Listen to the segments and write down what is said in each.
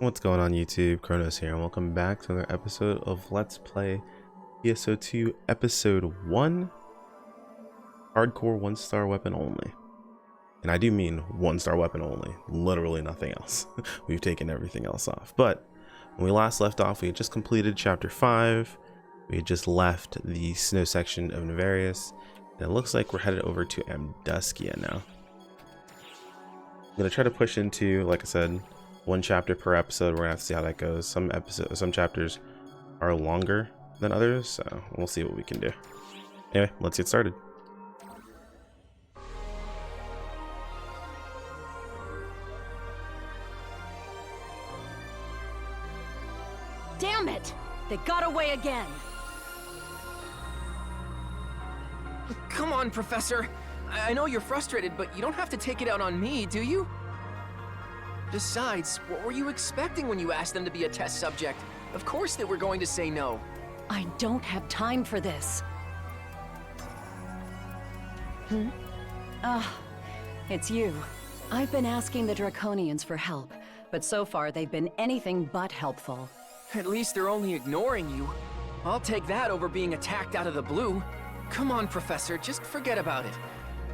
What's going on YouTube? Kronos here and welcome back to another episode of Let's Play PSO2 Episode 1 Hardcore 1-star weapon only. And I do mean 1-star weapon only, literally nothing else. We've taken everything else off. But when we last left off, we had just completed Chapter 5. We had just left the snow section of Navarius. And it looks like we're headed over to Amduskia now. I'm going to try to push into, like I said, one chapter per episode. We're gonna have to see how that goes. Some chapters are longer than others, so we'll see what we can do. Anyway, let's get started. Damn it! They got away again! Come on, Professor. I know you're frustrated, but you don't have to take it out on me, do you? Besides, what were you expecting when you asked them to be a test subject? Of course they were going to say no. I don't have time for this. It's you. I've been asking the Draconians for help, but so far they've been anything but helpful. At least they're only ignoring you. I'll take that over being attacked out of the blue. Come on, Professor, just forget about it.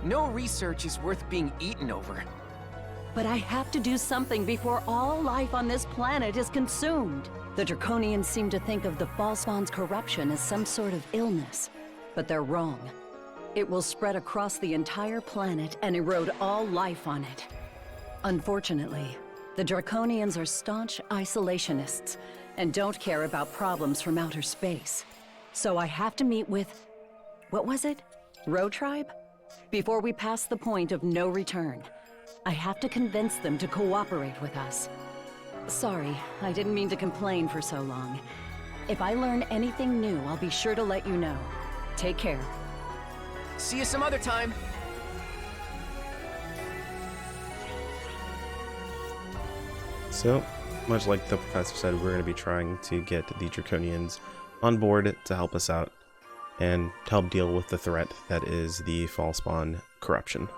No research is worth being eaten over. But I have to do something before all life on this planet is consumed. The Draconians seem to think of the Ballspawn's corruption as some sort of illness, but they're wrong. It will spread across the entire planet and erode all life on it. Unfortunately, the Draconians are staunch isolationists and don't care about problems from outer space. So I have to meet with... what was it? Row Tribe? Before we pass the point of no return. I have to convince them to cooperate with us. Sorry, I didn't mean to complain for so long. If I learn anything new, I'll be sure to let you know. Take care. See you some other time. So, much like the professor said, we're going to be trying to get the Draconians on board to help us out and to help deal with the threat that is the Ballspawn corruption.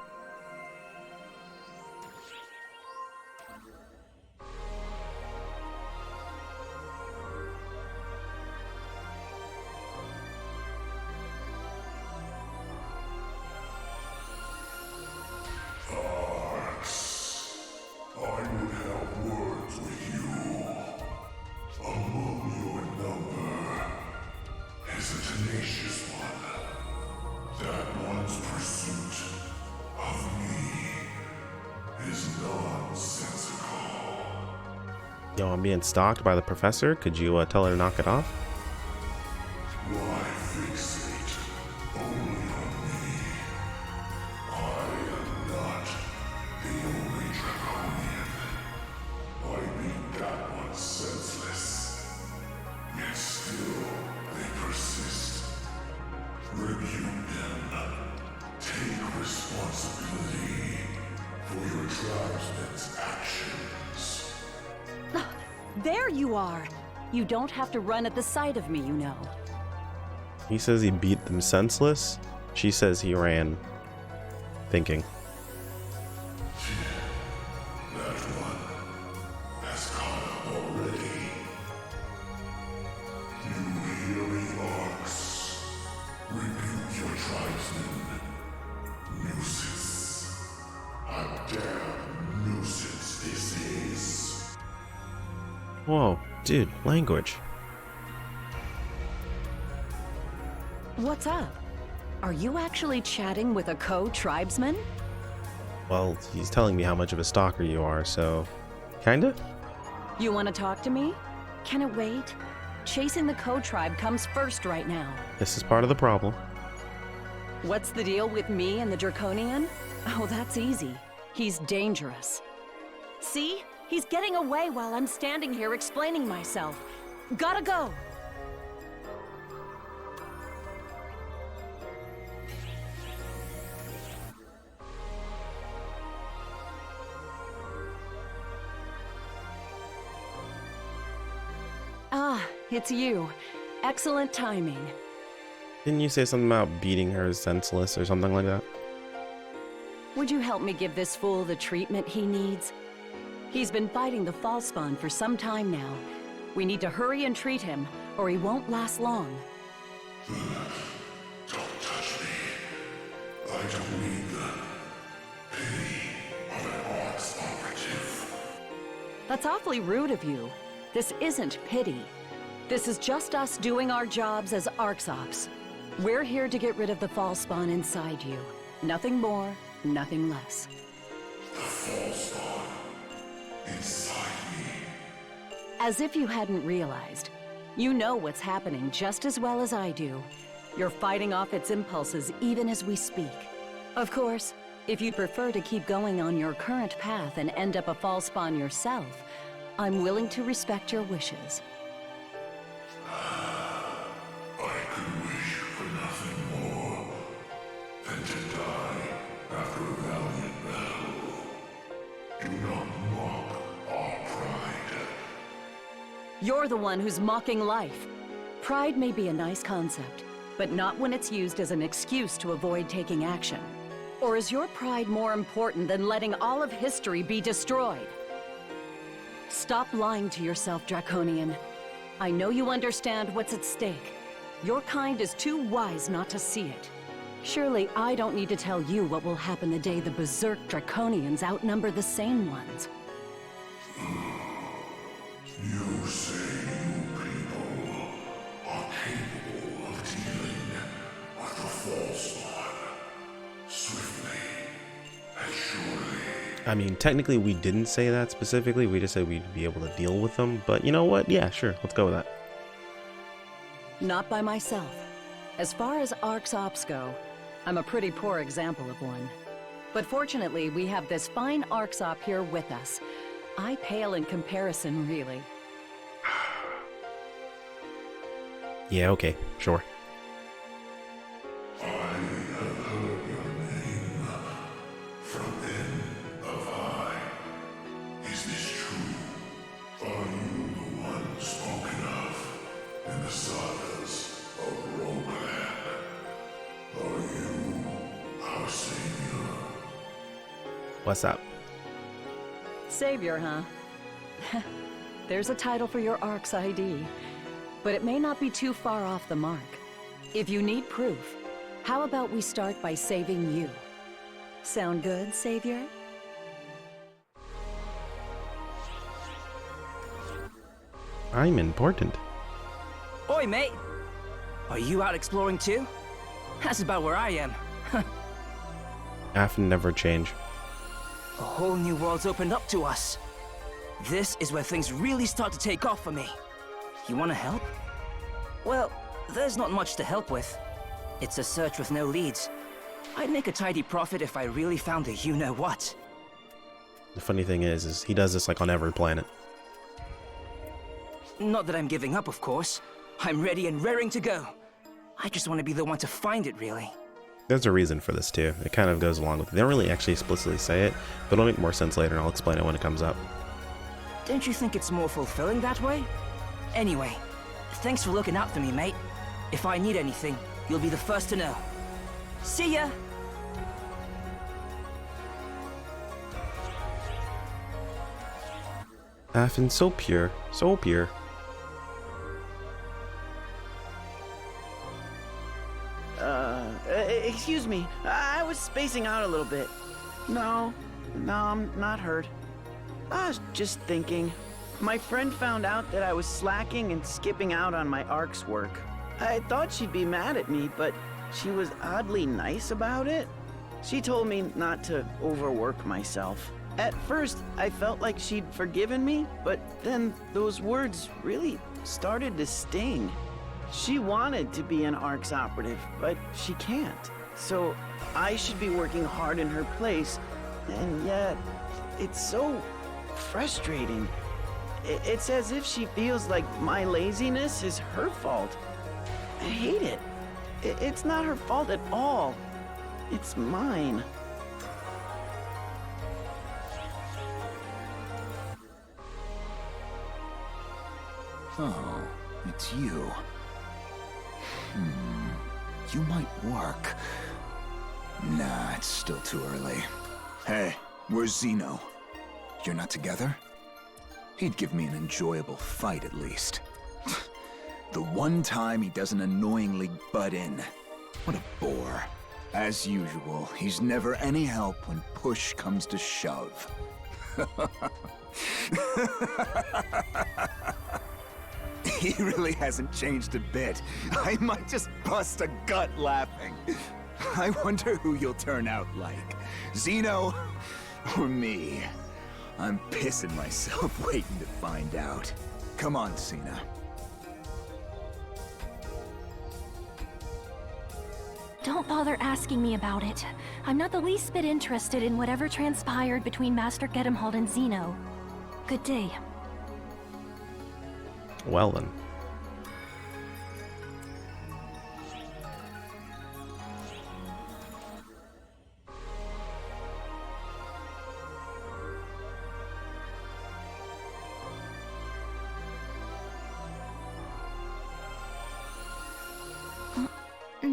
Yo, I'm being stalked by the professor. Could you tell her to knock it off? Why fixate only on me? I am not the only Draconian. I beat that one senseless. Yet still they persist. Rebuke them. Take responsibility for your tribesmen's actions. There you are! You don't have to run at the sight of me, you know. He says he beat them senseless. She says he ran thinking. That one has caught up already. You hear me, orcs? Rebuke your tribesmen. Nuisance. A damn nuisance this is. Whoa, dude, language. What's up? Are you actually chatting with a co-tribesman? Well, he's telling me how much of a stalker you are, so... kinda? You want to talk to me? Can it wait? Chasing the co-tribe comes first right now. This is part of the problem. What's the deal with me and the Draconian? Oh, that's easy. He's dangerous. See? He's getting away while I'm standing here explaining myself. Gotta go! Ah, it's you. Excellent timing. Didn't you say something about beating her senseless or something like that? Would you help me give this fool the treatment he needs? He's been fighting the Falspawn for some time now. We need to hurry and treat him, or he won't last long. Don't touch me. I don't need the pity of an Arx operative. That's awfully rude of you. This isn't pity. This is just us doing our jobs as Arx Ops. We're here to get rid of the Falspawn inside you. Nothing more, nothing less. The Falspawn inside me. As if you hadn't realized. You know what's happening just as well as I do. You're fighting off its impulses even as we speak. Of course, if you'd prefer to keep going on your current path and end up a Falspawn yourself, I'm willing to respect your wishes. I could wish for nothing more than to die after a valiant battle. Do not mock our pride. You're the one who's mocking life. Pride may be a nice concept, but not when it's used as an excuse to avoid taking action. Or is your pride more important than letting all of history be destroyed? Stop lying to yourself, Draconian. I know you understand what's at stake. Your kind is too wise not to see it. Surely I don't need to tell you what will happen the day the Berserk Draconians outnumber the sane ones. You say you people are capable of dealing with the Falspawn swiftly and surely. I mean, technically we didn't say that specifically, we just said we'd be able to deal with them, but you know what? Yeah, sure, let's go with that. Not by myself. As far as Arx Ops go, I'm a pretty poor example of one. But fortunately, we have this fine Arx Op here with us. I pale in comparison, really. Yeah, okay, sure. I have heard your name from N of I. Is this true? Are you the one spoken of in the sagas of Rogueland? Are you our savior? What's up? Savior, huh? There's a title for your Arx ID, but it may not be too far off the mark. If you need proof, how about we start by saving you? Sound good, Savior? I'm important. Oi, mate! Are you out exploring too? That's about where I am. Af never change. A whole new world's opened up to us. This is where things really start to take off for me. You wanna help? Well, there's not much to help with. It's a search with no leads. I'd make a tidy profit if I really found the you-know-what. The funny thing is he does this like on every planet. Not that I'm giving up, of course. I'm ready and raring to go. I just want to be the one to find it, really. There's a reason for this too. It kind of goes along with it. They don't really actually explicitly say it, but it'll make more sense later and I'll explain it when it comes up. Don't you think it's more fulfilling that way? Anyway, thanks for looking out for me, mate. If I need anything, you'll be the first to know. See ya! Affin, so pure, so pure. Excuse me. I was spacing out a little bit. No, I'm not hurt. I was just thinking. My friend found out that I was slacking and skipping out on my Arx work. I thought she'd be mad at me, but she was oddly nice about it. She told me not to overwork myself. At first, I felt like she'd forgiven me, but then those words really started to sting. She wanted to be an Arx operative, but she can't. So I should be working hard in her place, and yet it's so frustrating. It's as if she feels like my laziness is her fault. I hate it. It's not her fault at all. It's mine. Oh, it's you. You might work. Nah, it's still too early. Hey, where's Zeno? You're not together? He'd give me an enjoyable fight at least. The one time he doesn't annoyingly butt in. What a bore. As usual, he's never any help when push comes to shove. He really hasn't changed a bit. I might just bust a gut laughing. I wonder who you'll turn out like. Zeno or me? I'm pissing myself waiting to find out. Come on, Cena. Don't bother asking me about it. I'm not the least bit interested in whatever transpired between Master Gedemhold and Zeno. Good day. Well then.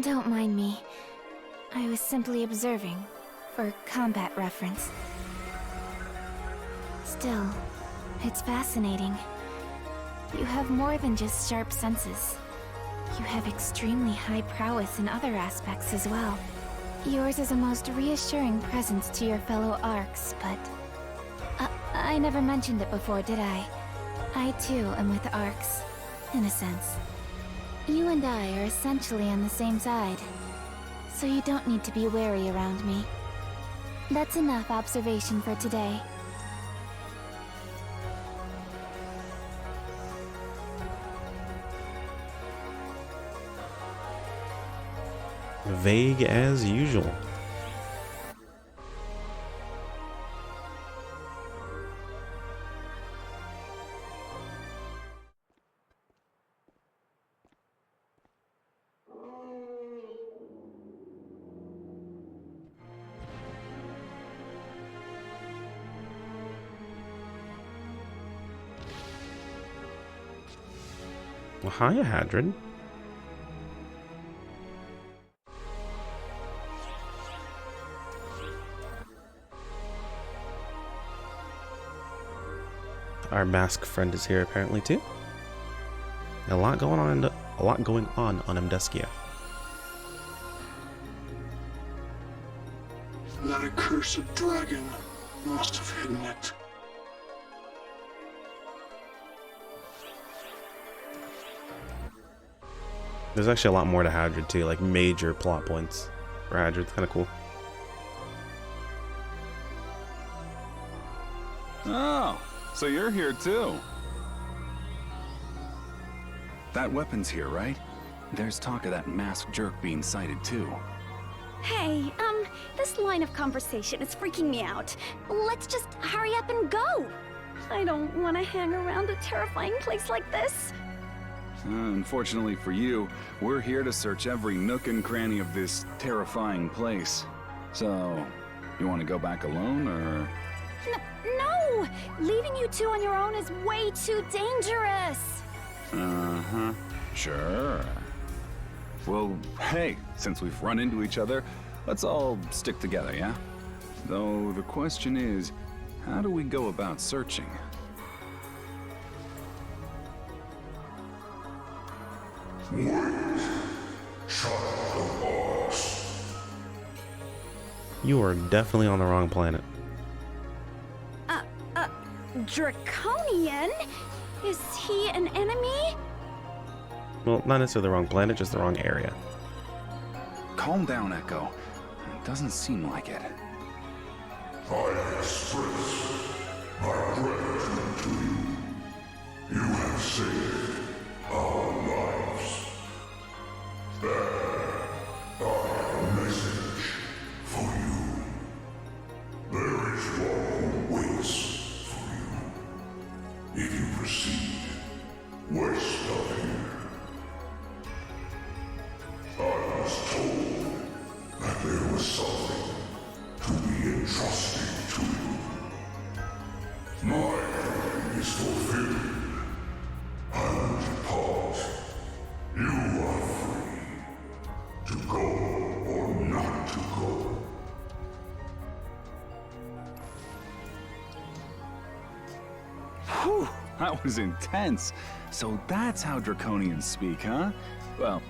Don't mind me. I was simply observing, for combat reference. Still, it's fascinating. You have more than just sharp senses. You have extremely high prowess in other aspects as well. Yours is a most reassuring presence to your fellow Arcs, but... I never mentioned it before, did I? I too am with Arcs, in a sense. You and I are essentially on the same side, so you don't need to be wary around me. That's enough observation for today. Vague as usual. Well, hiya, Hadron. Our masked friend is here apparently too. A lot going on on Amdeskia. That accursed dragon must have hidden it. There's actually a lot more to Hadron too, like major plot points for Hadron. It's kind of cool. Oh, so you're here too. That weapon's here, right? There's talk of that masked jerk being sighted too. Hey, this line of conversation is freaking me out. Let's just hurry up and go. I don't want to hang around a terrifying place like this. Unfortunately for you, we're here to search every nook and cranny of this terrifying place. So, you want to go back alone, or...? No! Leaving you two on your own is way too dangerous! Uh-huh. Sure. Well, hey, since we've run into each other, let's all stick together, yeah? Though the question is, how do we go about searching? Wait. Child of Mars. You are definitely on the wrong planet. Draconian? Is he an enemy? Well, not necessarily the wrong planet, just the wrong area. Calm down, Echo. It doesn't seem like it. I express my gratitude to you. You have saved our lives. There, I have a message for you. There is one who waits for you. If you proceed west of here. I was told that there was something to be entrusted to you. My dream is fulfilled. I will depart. You are free to go or not to go. Whew. that was intense. So that's how Draconians speak, huh? Well,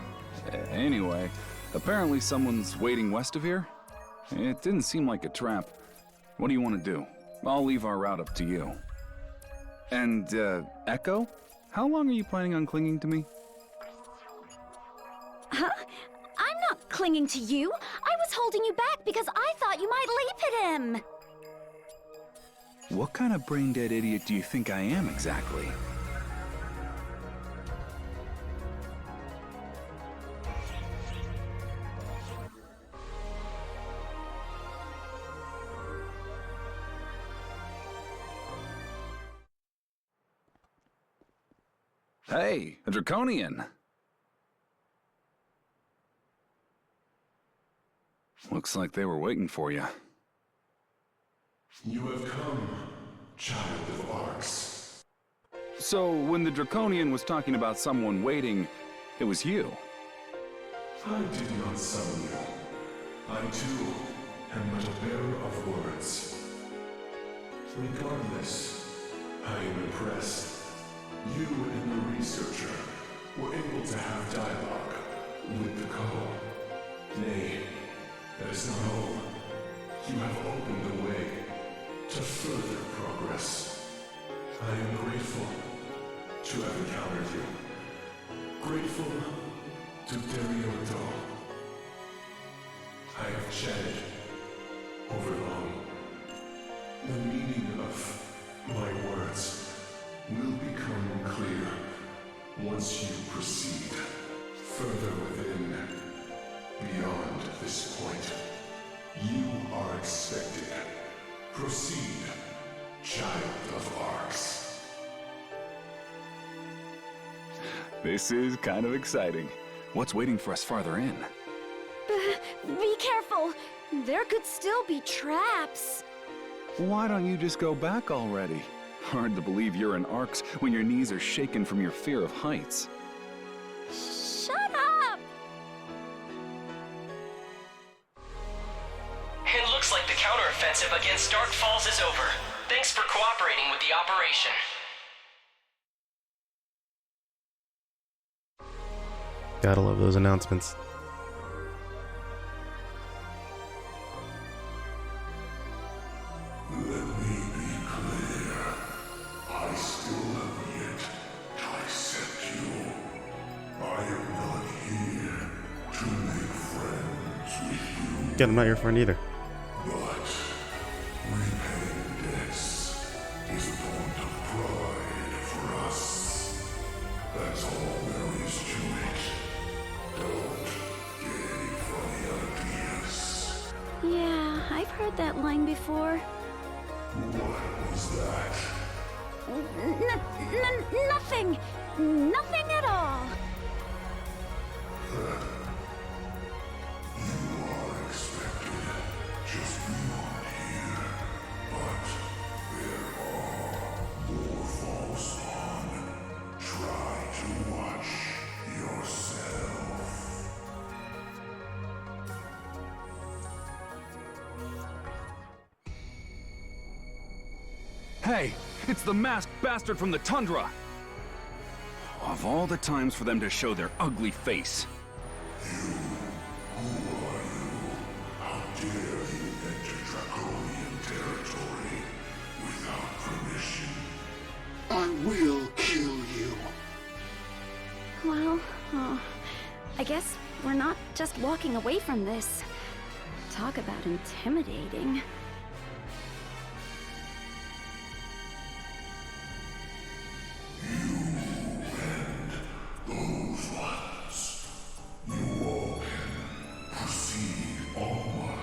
anyway, apparently someone's waiting west of here. It didn't seem like a trap. What do you want to do? I'll leave our route up to you. And, Echo? How long are you planning on clinging to me? Huh? I'm not clinging to you. I was holding you back because I thought you might leap at him. What kind of brain-dead idiot do you think I am exactly? Hey, a Draconian! Looks like they were waiting for you. You have come, child of Arcs. So, when the Draconian was talking about someone waiting, it was you? I did not summon you. I too am but a bearer of words. Regardless, I am impressed. You and the researcher were able to have dialogue with the call. Nay, that is not all. You have opened the way to further progress. I am grateful to have encountered you. Grateful to Derrioto. I have chatted over long. The meaning of my words will become clear once you proceed further within, beyond this point. You are expected. Proceed, child of Arcs. This is kind of exciting. What's waiting for us farther in? Be careful. There could still be traps. Why don't you just go back already? Hard to believe you're in Arcs when your knees are shaken from your fear of heights. Shut up! It looks like the counteroffensive against Dark Falls is over. Thanks for cooperating with the operation. Gotta love those announcements. Let me be clear. I still have yet to accept you. I am not here to make friends with you. Yeah, I'm not your friend either. But repaying debts is a point of pride for us. That's all there is to it. Don't get any funny ideas. Yeah, I've heard that line before. What was that? Nothing. Nothing at all. You are expected just beyond here. But there are more false on. Try to watch yourself. Hey, it's the masked bastard from the tundra! Of all the times for them to show their ugly face. Who are you? How dare you enter Draconian territory without permission? I will kill you. Well, I guess we're not just walking away from this. Talk about intimidating. Those ones. You all can proceed onward.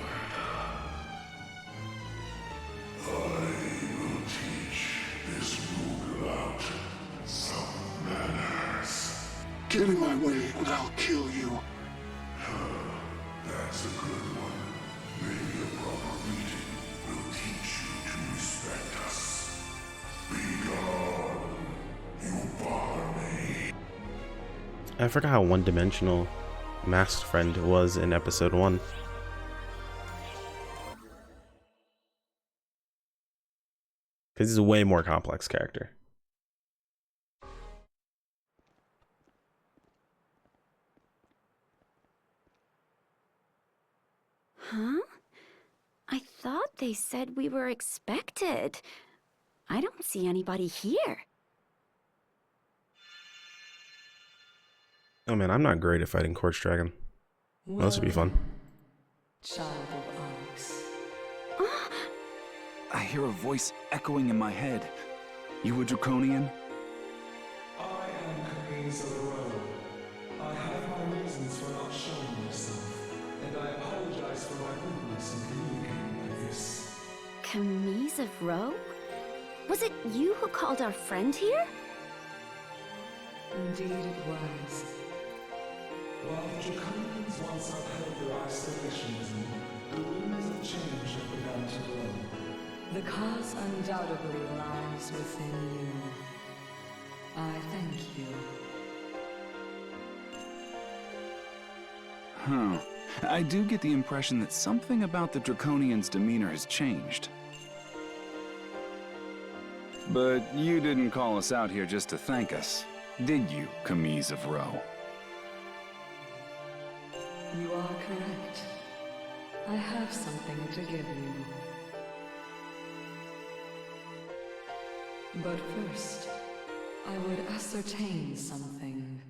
I will teach this Mugabout some manners. Get in my way and I'll kill you. That's a good one. Maybe a proper meeting will teach you to respect us. Be gone. You bother me. I forgot how one-dimensional Masked Friend was in episode 1. Because he's a way more complex character. thought they said we were expected. I don't see anybody here. Oh man, I'm not great at fighting Quartz Dragon. Well, this would be fun. Child of Ice. I hear a voice echoing in my head. You a Draconian? I am Camise of Rome. I have my reasons for not showing myself, and I apologize for my rudeness in communicating like this. Camise of Rogue? Was it you who called our friend here? Indeed it was. While the Draconians once upheld their isolationism, the winds of change have begun to blow. The cause undoubtedly lies within you. I thank you. Huh. I do get the impression that something about the Draconians' demeanor has changed. But you didn't call us out here just to thank us, did you, Camise of Roe? You are correct. I have something to give you. But first, I would ascertain something.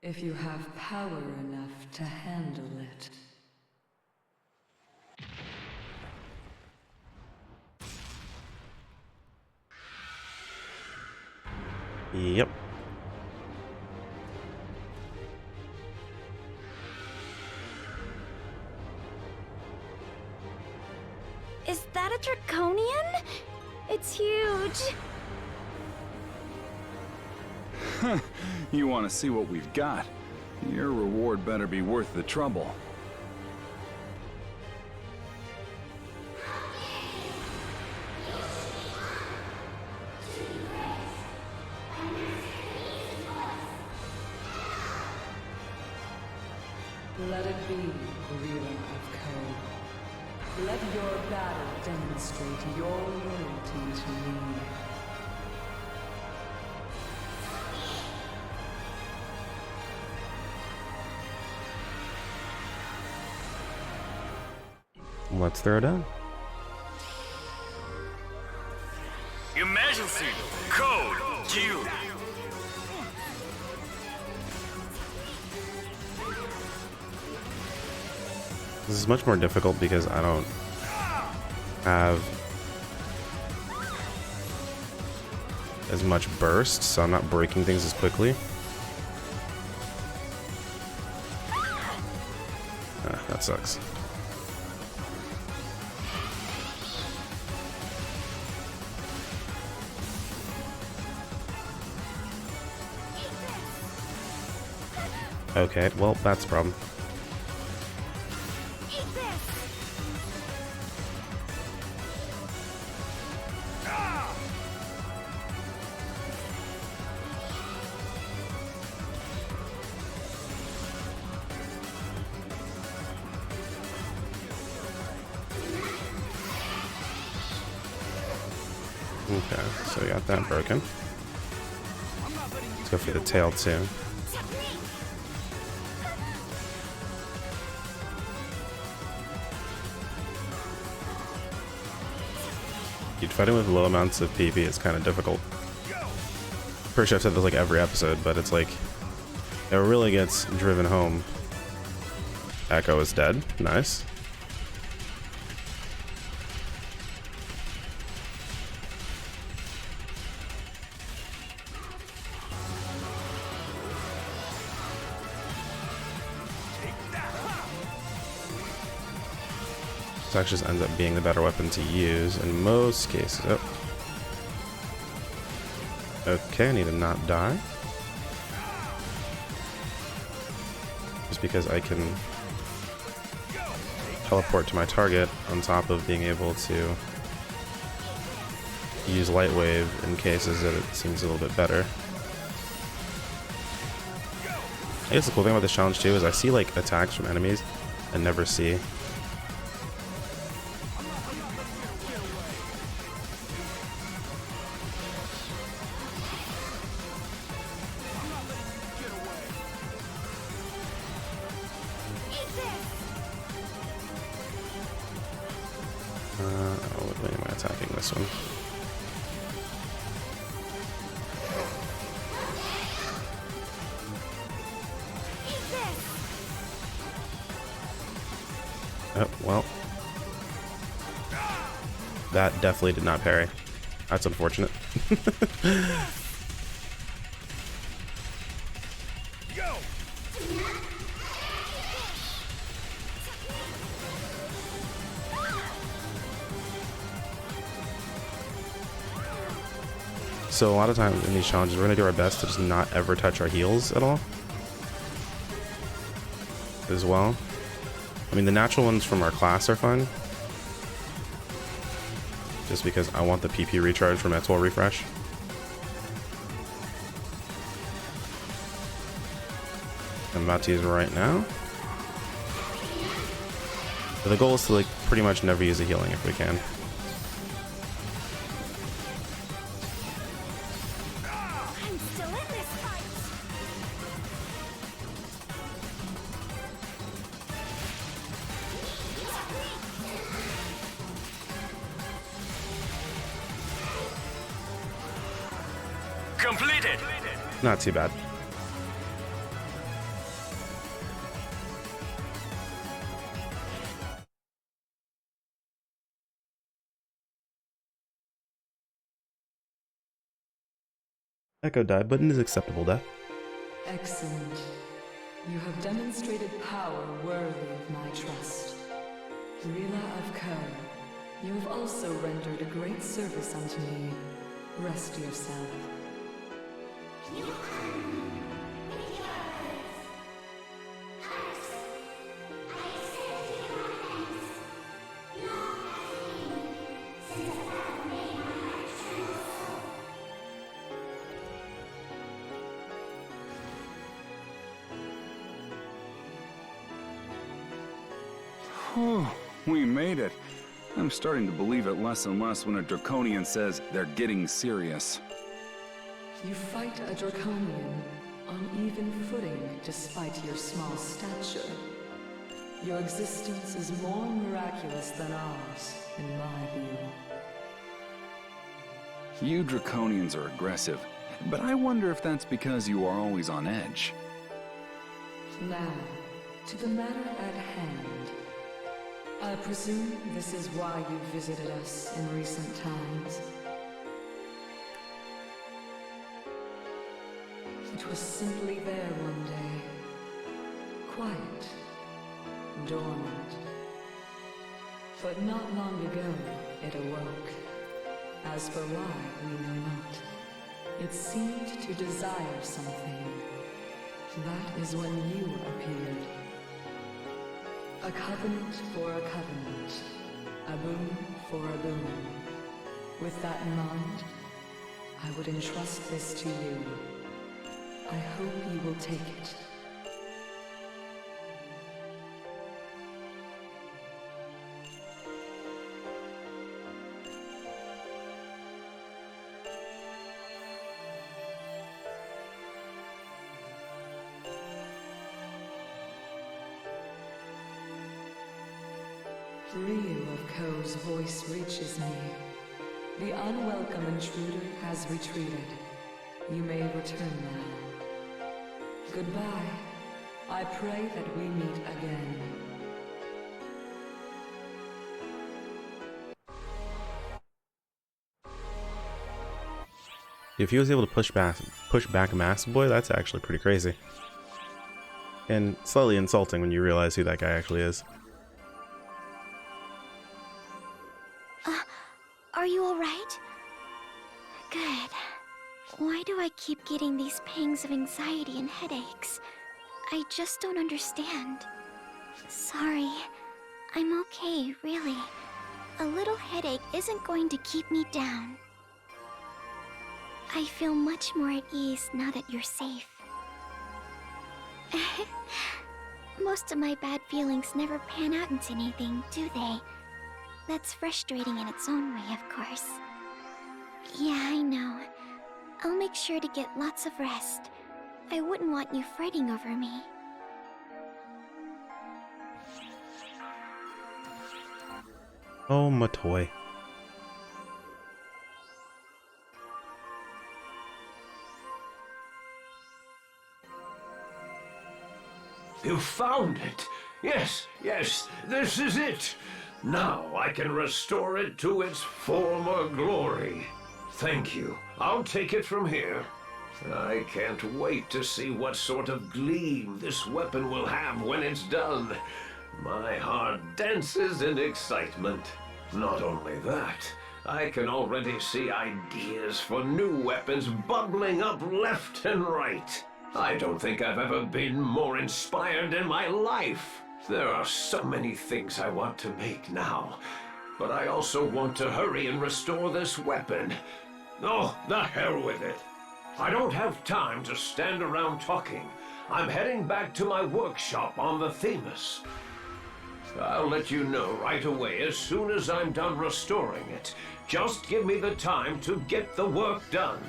If you have power enough to handle it. Yep. Is that a Draconian? It's huge. You want to see what we've got? Your reward better be worth the trouble. Let it be, Gorilla of Code. Let your battle demonstrate your loyalty to me. Let's throw it down. Emergency! Code! Q! This is much more difficult because I don't have as much burst, so I'm not breaking things as quickly. That sucks. Okay, well, that's a problem. Okay, so we got that broken. Let's go for the tail too. Dude, fighting with low amounts of PP is kind of difficult. Pretty sure I've said this like every episode, but it's like it really gets driven home. Echo is dead. Nice. This actually just ends up being the better weapon to use in most cases. Oh. Okay, I need to not die. Just because I can teleport to my target on top of being able to use Light Wave in cases that it seems a little bit better. I guess the cool thing about this challenge too is I see like attacks from enemies and never see this one. Oh, well. That definitely did not parry. That's unfortunate. So a lot of times in these challenges, we're going to do our best to just not ever touch our heals at all. As well. I mean, the natural ones from our class are fun. Just because I want the PP recharge from X-Wall refresh. I'm about to use it right now. But the goal is to like pretty much never use a healing if we can. I'm still in this fight. Completed. Not too bad. Echo die button is acceptable death. Excellent. You have demonstrated power worthy of my trust. Rila of Kerr, you have also rendered a great service unto me. Rest yourself. Oh, we made it. I'm starting to believe it less and less when a Draconian says they're getting serious. You fight a Draconian on even footing despite your small stature. Your existence is more miraculous than ours, in my view. You Draconians are aggressive, but I wonder if that's because you are always on edge. Now, to the matter at hand. I presume this is why you visited us in recent times. It was simply there one day. Quiet. Dormant. But not long ago, it awoke. As for why, we know not. It seemed to desire something. That is when you appeared. A covenant for a covenant. A boon for a boon. With that in mind, I would entrust this to you. I hope you will take it. Ryu of Ko's voice reaches me. The unwelcome intruder has retreated. You may return now. Goodbye. I pray that we meet again. If he was able to push back Mask Boy, that's actually pretty crazy. And slightly insulting when you realize who that guy actually is. Are you alright? Good. Why do I keep getting these pangs of anxiety and headaches? I just don't understand. Sorry. I'm okay, really. A little headache isn't going to keep me down. I feel much more at ease now that you're safe. Most of my bad feelings never pan out into anything, do they? That's frustrating in its own way, of course. Yeah, I know. I'll make sure to get lots of rest. I wouldn't want you fretting over me. Oh, my toy. You found it. Yes, this is it. Now I can restore it to its former glory. Thank you. I'll take it from here. I can't wait to see what sort of gleam this weapon will have when it's done. My heart dances in excitement. Not only that, I can already see ideas for new weapons bubbling up left and right. I don't think I've ever been more inspired in my life. There are so many things I want to make now, but I also want to hurry and restore this weapon. Oh, the hell with it. I don't have time to stand around talking. I'm heading back to my workshop on the Themis. I'll let you know right away as soon as I'm done restoring it. Just give me the time to get the work done.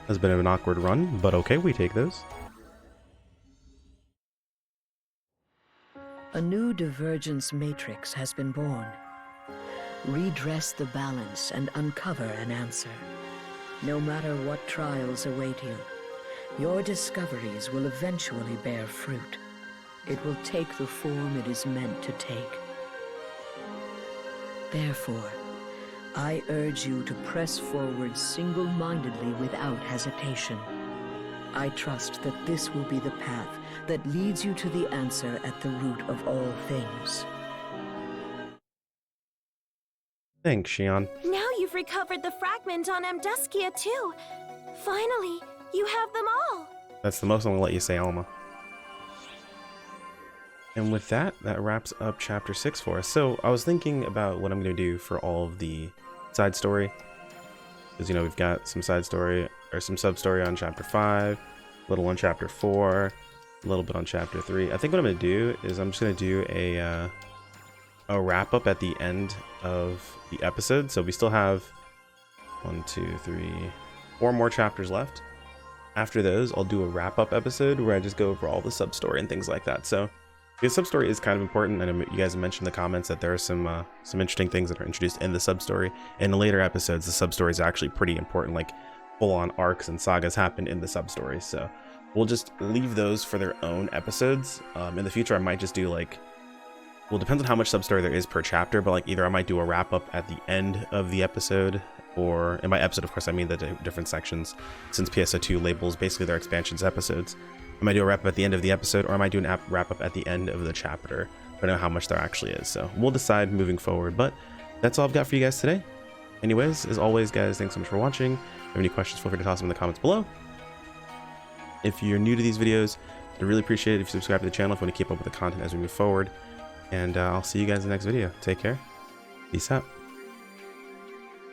Has been an awkward run, but okay, we take those. A new divergence matrix has been born. Redress the balance and uncover an answer. No matter what trials await you, your discoveries will eventually bear fruit. It will take the form it is meant to take. Therefore, I urge you to press forward single-mindedly without hesitation. I trust that this will be the path that leads you to the answer at the root of all things. Thanks, Xion. Now you've recovered the fragment on Amduskia too. Finally, you have them all. That's the most I'm gonna let you say, Alma. And with that, that wraps up chapter 6 for us. So I was thinking about what I'm gonna do for all of the side story, because we've got some side story or some sub story on chapter 5, a little on chapter 4, a little bit on chapter 3. I think what I'm gonna do is I'm just gonna do a wrap up at the end of the episode. So we still have 1, 2, 3, 4 more chapters left. After those, I'll do a wrap up episode where I just go over all the sub story and things like that. So the sub story is kind of important. I know you guys mentioned in the comments that there are some interesting things that are introduced in the sub story. In the later episodes, the sub story is actually pretty important. Like full on arcs and sagas happen in the sub stories. So we'll just leave those for their own episodes. In the future, I might just do like, well, it depends on how much sub story there is per chapter, but like either I might do a wrap up at the end of the episode, or in my episode, of course, I mean the different sections, since PSO2 labels basically their expansions episodes. I might do a wrap up at the end of the episode, or I might do a wrap up at the end of the chapter. I don't know how much there actually is, so we'll decide moving forward. But that's all I've got for you guys today. Anyways, as always, guys, thanks so much for watching. If you have any questions, feel free to toss them in the comments below. If you're new to these videos, I'd really appreciate it if you subscribe to the channel if you want to keep up with the content as we move forward. And I'll see you guys in the next video. Take care. Peace out.